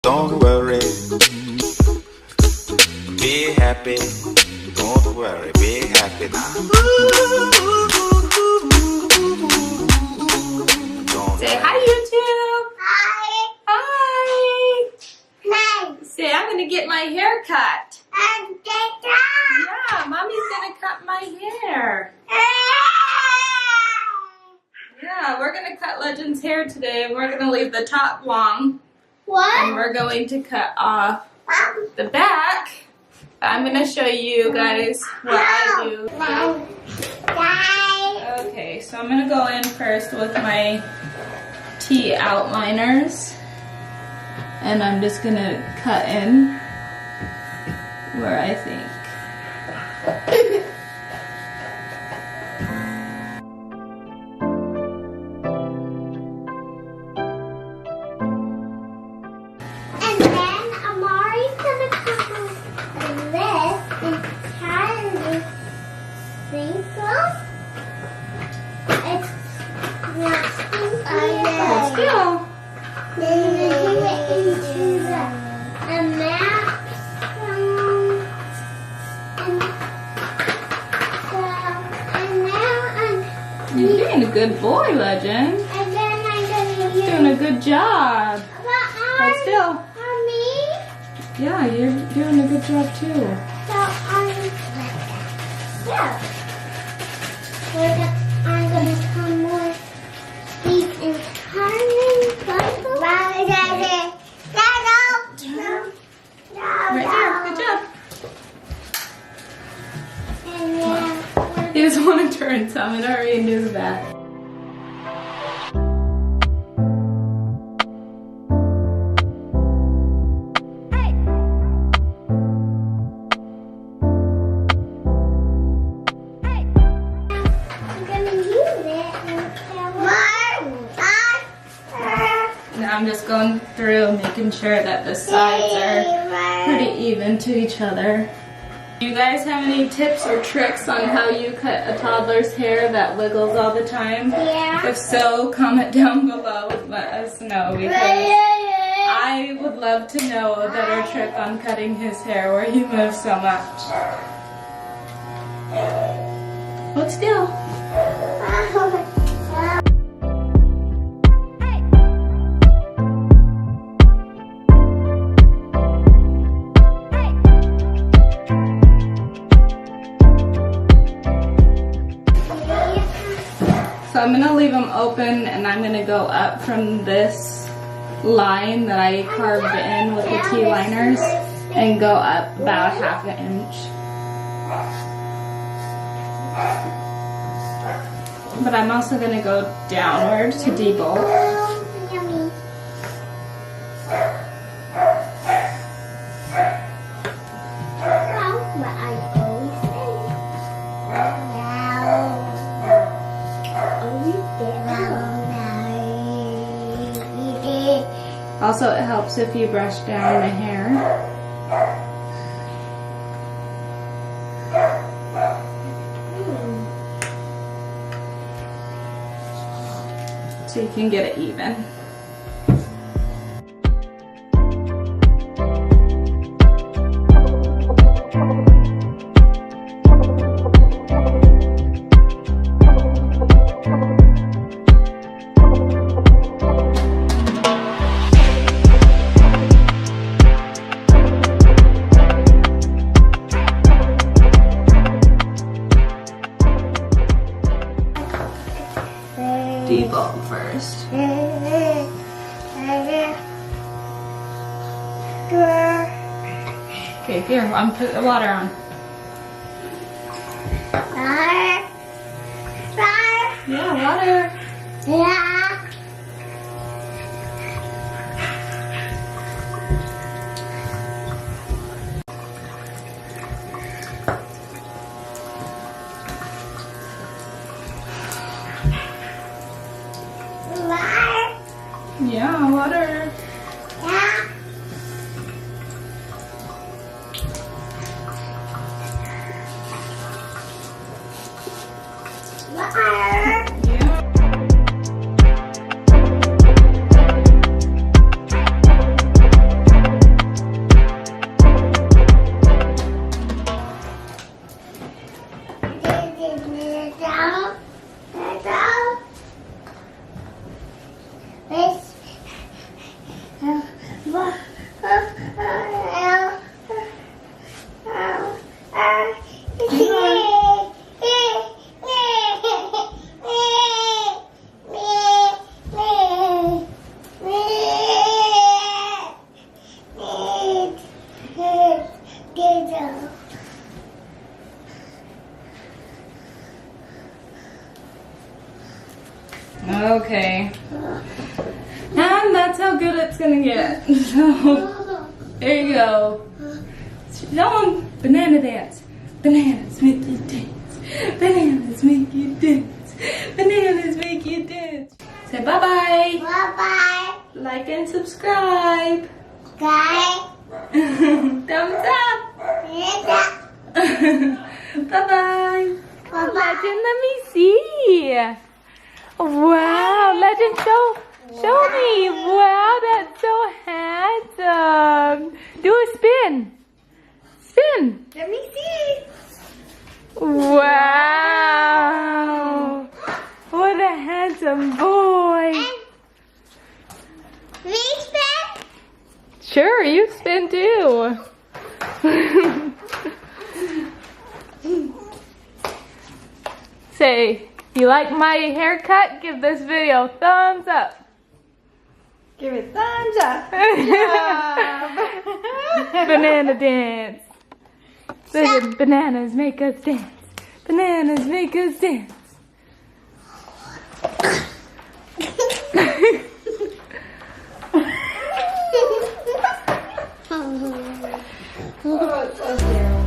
Don't worry, be happy. Don't worry, be happy now. Say hi, YouTube. Hi. Hi. Hi. Say, I'm gonna get my hair cut. I'm Dada. Yeah, Mommy's gonna cut my hair. Yeah, we're gonna cut Legend's hair today. We're gonna leave the top long. What? And we're going to cut off the back. I'm gonna show you guys what I do. Okay, so I'm gonna go in first with my T outliners. And I'm just gonna cut in where I think. And then Amari's gonna come with this and tie this wrinkle. It's not stinky. Let's go. Then we give it into the map. You're being a good boy, Legend. And then I'm gonna use. Doing a good job. Hold still. Mommy. Yeah, you're doing a good job too. So yeah. I'm gonna come with these and carving bundles. Right there. Good job. And then He doesn't want to turn, so I'm gonna hurry and do that. I'm gonna use it and Now I'm just going through, making sure that the sides are pretty even to each other. Do you guys have any tips or tricks on how you cut a toddler's hair that wiggles all the time? Yeah. If so, comment down below. Let us know, because I would love to know a better trick on cutting his hair where he moves so much. Hold still. So I'm gonna leave them open, and I'm gonna go up from this line that I carved in with the T-liners and go up about ½ an inch. But I'm also gonna go downward to debolt. Yummy. Well, what I always say. Also, it helps if you brush down the hair. So you can get it even. Debolt first. Okay, here, I'm putting the water on. Yeah, water. Yeah. Yeah, water. Yeah. Yeah. Okay. And that's how good it's gonna get. So, there you go. Show 'em banana dance. Bananas make you dance. Bananas make you dance. Bananas make you dance. Say bye-bye. Bye-bye. Like and subscribe. Bye. Thumbs up. Bye-bye. Bye-bye. Legend, let me see. Wow, Legend, show me. Wow, that's so handsome. Do a spin. Spin. Let me see. Wow. What a handsome boy. Me spin? Sure, you spin too. Say, if you like my haircut, give this video a thumbs up. Give it thumbs up. Banana dance. Listen, bananas make us dance. Bananas make us dance. Oh, it's so terrible.